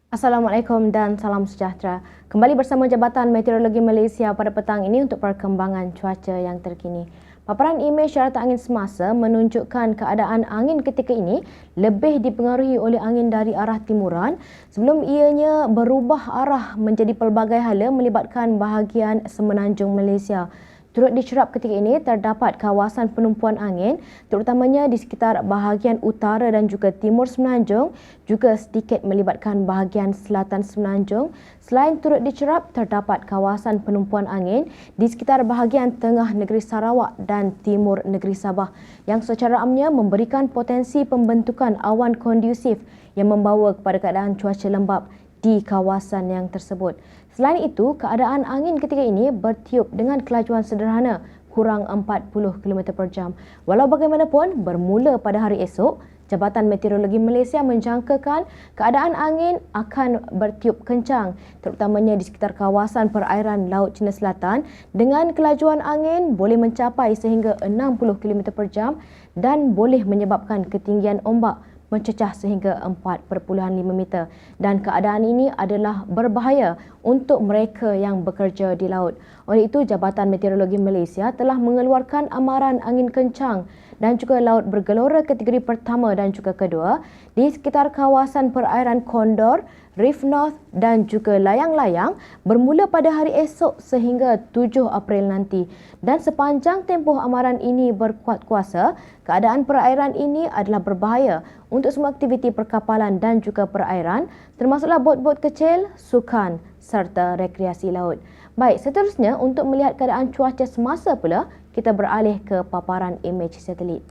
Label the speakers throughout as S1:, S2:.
S1: Assalamualaikum dan salam sejahtera. Kembali bersama Jabatan Meteorologi Malaysia pada petang ini untuk perkembangan cuaca yang terkini. Paparan imej syaratan angin semasa menunjukkan keadaan angin ketika ini lebih dipengaruhi oleh angin dari arah timuran sebelum ianya berubah arah menjadi pelbagai hala melibatkan bahagian semenanjung Malaysia. Turut dicerap ketika ini terdapat kawasan penumpuan angin terutamanya di sekitar bahagian utara dan juga timur semenanjung, juga sedikit melibatkan bahagian selatan semenanjung. Selain turut dicerap, terdapat kawasan penumpuan angin di sekitar bahagian tengah negeri Sarawak dan timur negeri Sabah yang secara amnya memberikan potensi pembentukan awan kondusif yang membawa kepada keadaan cuaca lembap di kawasan yang tersebut. Selain itu, keadaan angin ketika ini bertiup dengan kelajuan sederhana kurang 40 km per jam. Walau bagaimanapun, bermula pada hari esok, Jabatan Meteorologi Malaysia menjangkakan keadaan angin akan bertiup kencang terutamanya di sekitar kawasan perairan Laut Cina Selatan dengan kelajuan angin boleh mencapai sehingga 60 km per jam dan boleh menyebabkan ketinggian ombak mencecah sehingga 4.5 meter dan keadaan ini adalah berbahaya untuk mereka yang bekerja di laut. Oleh itu, Jabatan Meteorologi Malaysia telah mengeluarkan amaran angin kencang dan juga laut bergelora kategori pertama dan juga kedua di sekitar kawasan perairan Condor, Reef North dan juga layang-layang bermula pada hari esok sehingga 7 April nanti. Dan sepanjang tempoh amaran ini berkuat kuasa, keadaan perairan ini adalah berbahaya untuk semua aktiviti perkapalan dan juga perairan, termasuklah bot-bot kecil, sukan serta rekreasi laut. Baik, seterusnya untuk melihat keadaan cuaca semasa pula, kita beralih ke paparan imej satelit.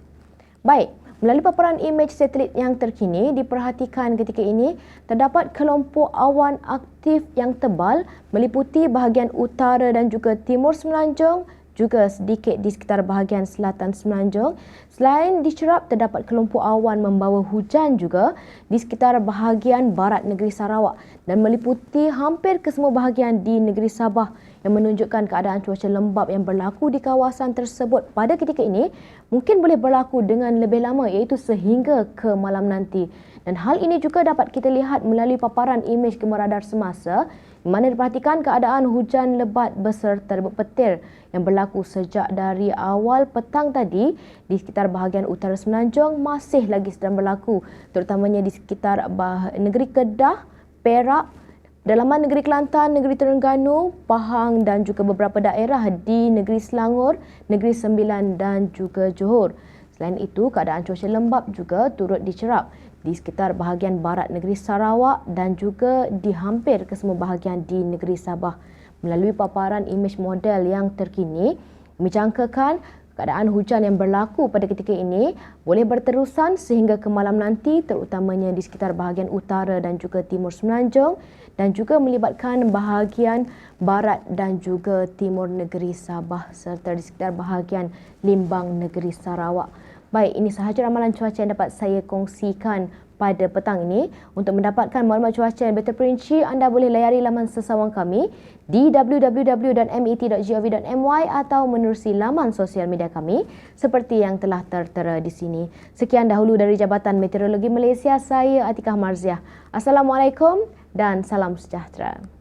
S1: Baik, melalui paparan imej satelit yang terkini, diperhatikan ketika ini terdapat kelompok awan aktif yang tebal meliputi bahagian utara dan juga timur semenanjung, juga sedikit di sekitar bahagian selatan semenanjung. Selain dicerap, terdapat kelompok awan membawa hujan juga di sekitar bahagian barat negeri Sarawak dan meliputi hampir ke semua bahagian di negeri Sabah yang menunjukkan keadaan cuaca lembap yang berlaku di kawasan tersebut pada ketika ini mungkin boleh berlaku dengan lebih lama iaitu sehingga ke malam nanti. Dan hal ini juga dapat kita lihat melalui paparan imej gemar radar semasa di mana diperhatikan keadaan hujan lebat beserta rebut petir yang berlaku sejak dari awal petang tadi di sekitar bahagian utara semenanjung masih lagi sedang berlaku terutamanya di sekitar negeri Kedah, Perak, dalaman negeri Kelantan, negeri Terengganu, Pahang dan juga beberapa daerah di negeri Selangor, negeri Sembilan dan juga Johor. Selain itu, keadaan cuaca lembap juga turut dicerap di sekitar bahagian barat negeri Sarawak dan juga di hampir ke semua bahagian di negeri Sabah. Melalui paparan imej model yang terkini, menjangkakan keadaan hujan yang berlaku pada ketika ini boleh berterusan sehingga ke malam nanti terutamanya di sekitar bahagian utara dan juga timur semenanjung dan juga melibatkan bahagian barat dan juga timur negeri Sabah serta di sekitar bahagian limbang negeri Sarawak. Baik, ini sahaja ramalan cuaca yang dapat saya kongsikan pada petang ini. Untuk mendapatkan maklumat cuaca yang lebih terperinci, anda boleh layari laman sesawang kami di www.met.gov.my atau menerusi laman sosial media kami seperti yang telah tertera di sini. Sekian dahulu dari Jabatan Meteorologi Malaysia, saya Atikah Marziah. Assalamualaikum dan salam sejahtera.